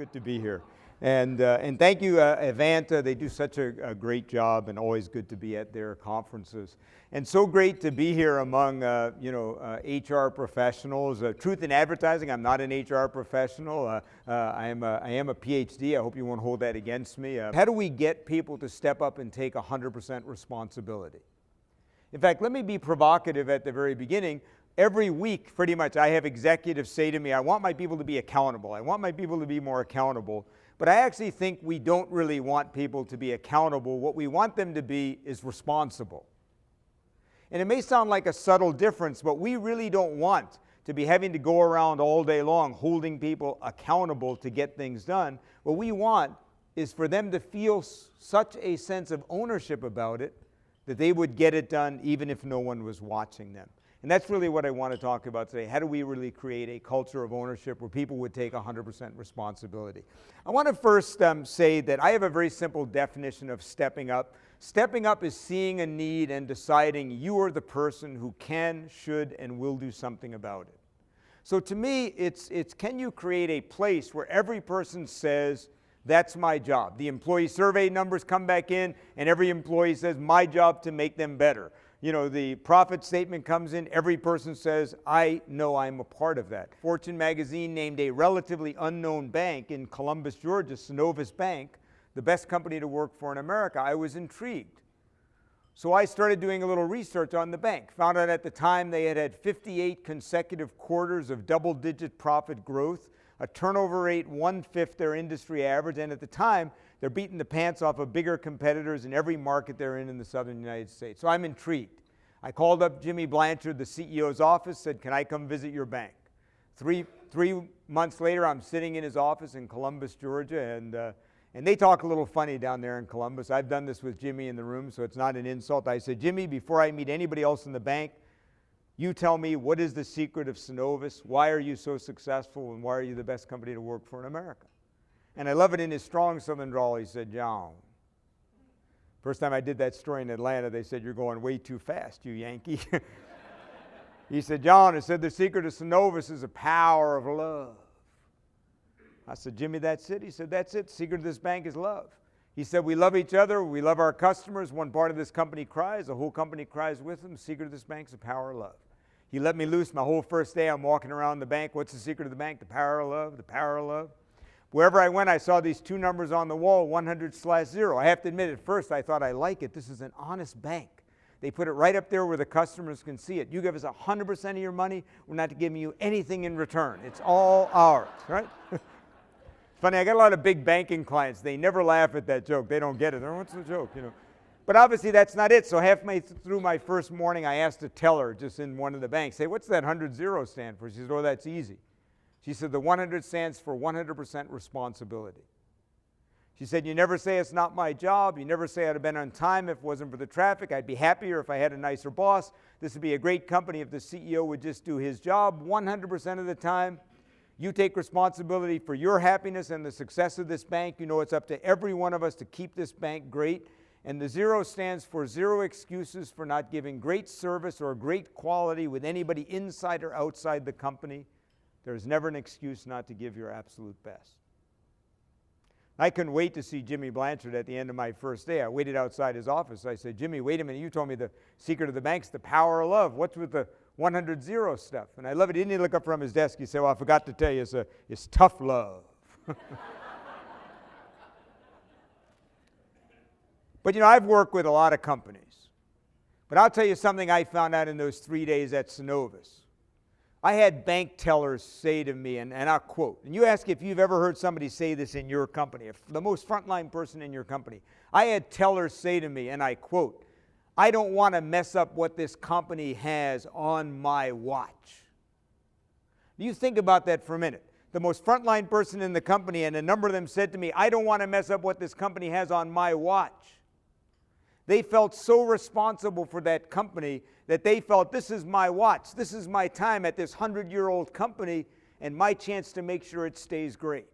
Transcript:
good to be here. And thank you, Evanta. They do such a great job, and always good to be at their conferences. And so great to be here among, HR professionals. Truth in advertising, I'm not an HR professional. I am a PhD. I hope you won't hold that against me. How do we get people to step up and take 100% responsibility? In fact, let me be provocative at the very beginning. Every week, pretty much, I have executives say to me, I want my people to be accountable. I want my people to be more accountable. But I actually think we don't really want people to be accountable. What we want them to be is responsible. And it may sound like a subtle difference, but we really don't want to be having to go around all day long holding people accountable to get things done. What we want is for them to feel such a sense of ownership about it that they would get it done even if no one was watching them. And that's really what I want to talk about today. How do we really create a culture of ownership where people would take 100% responsibility? I want to first say that I have a very simple definition of stepping up. Stepping up is seeing a need and deciding you are the person who can, should, and will do something about it. So to me, it's can you create a place where every person says, that's my job. The employee survey numbers come back in, and every employee says, my job to make them better. You know, the profit statement comes in, every person says, I know I'm a part of that. Fortune magazine named a relatively unknown bank in Columbus, Georgia, Synovus Bank, the best company to work for in America. I was intrigued. So I started doing a little research on the bank. Found out at the time they had had 58 consecutive quarters of double-digit profit growth, a turnover rate 1/5 their industry average, and at the time, they're beating the pants off of bigger competitors in every market they're in the southern United States. So I'm intrigued. I called up Jimmy Blanchard, the CEO's office, said, can I come visit your bank? Three months later, I'm sitting in his office in Columbus, Georgia, and they talk a little funny down there in Columbus. I've done this with Jimmy in the room, so it's not an insult. I said, Jimmy, before I meet anybody else in the bank, you tell me, what is the secret of Synovus? Why are you so successful, and why are you the best company to work for in America? And I love it in his strong southern drawl. He said, John. First time I did that story in Atlanta, they said, you're going way too fast, you Yankee. He said, John, it said the secret of Synovus is the power of love. I said, Jimmy, that's it? He said, that's it. The secret of this bank is love. He said, we love each other. We love our customers. One part of this company cries. The whole company cries with them. The secret of this bank is the power of love. He let me loose my whole first day. I'm walking around the bank. What's the secret of the bank? The power of love, the power of love. Wherever I went, I saw these two numbers on the wall, 100/0. I have to admit, at first, I thought, I like it. This is an honest bank. They put it right up there where the customers can see it. You give us 100% of your money, we're not giving you anything in return. It's all ours, right? Funny, I got a lot of big banking clients. They never laugh at that joke. They don't get it. What's the joke, you know? But obviously, that's not it. So halfway through my first morning, I asked a teller just in one of the banks, hey, what's that 100 stand for? She said, oh, that's easy. She said, the 100 stands for 100% responsibility. She said, you never say it's not my job. You never say I'd have been on time if it wasn't for the traffic. I'd be happier if I had a nicer boss. This would be a great company if the CEO would just do his job 100% of the time. You take responsibility for your happiness and the success of this bank. You know it's up to every one of us to keep this bank great. And the 0 stands for zero excuses for not giving great service or great quality with anybody inside or outside the company. There's never an excuse not to give your absolute best. I couldn't wait to see Jimmy Blanchard at the end of my first day. I waited outside his office. I said, Jimmy, wait a minute. You told me the secret of the bank's the power of love. What's with the 100 stuff? And I love it. He didn't look up from his desk. He said, well, I forgot to tell you, it's tough love. But, you know, I've worked with a lot of companies. But I'll tell you something I found out in those 3 days at Synovus. I had bank tellers say to me, and I'll quote, and you ask if you've ever heard somebody say this in your company, if the most frontline person in your company. I had tellers say to me, and I quote, I don't want to mess up what this company has on my watch. You think about that for a minute. The most frontline person in the company, and a number of them said to me, I don't want to mess up what this company has on my watch. They felt so responsible for that company that they felt, this is my watch, this is my time at this 100-year-old company, and my chance to make sure it stays great.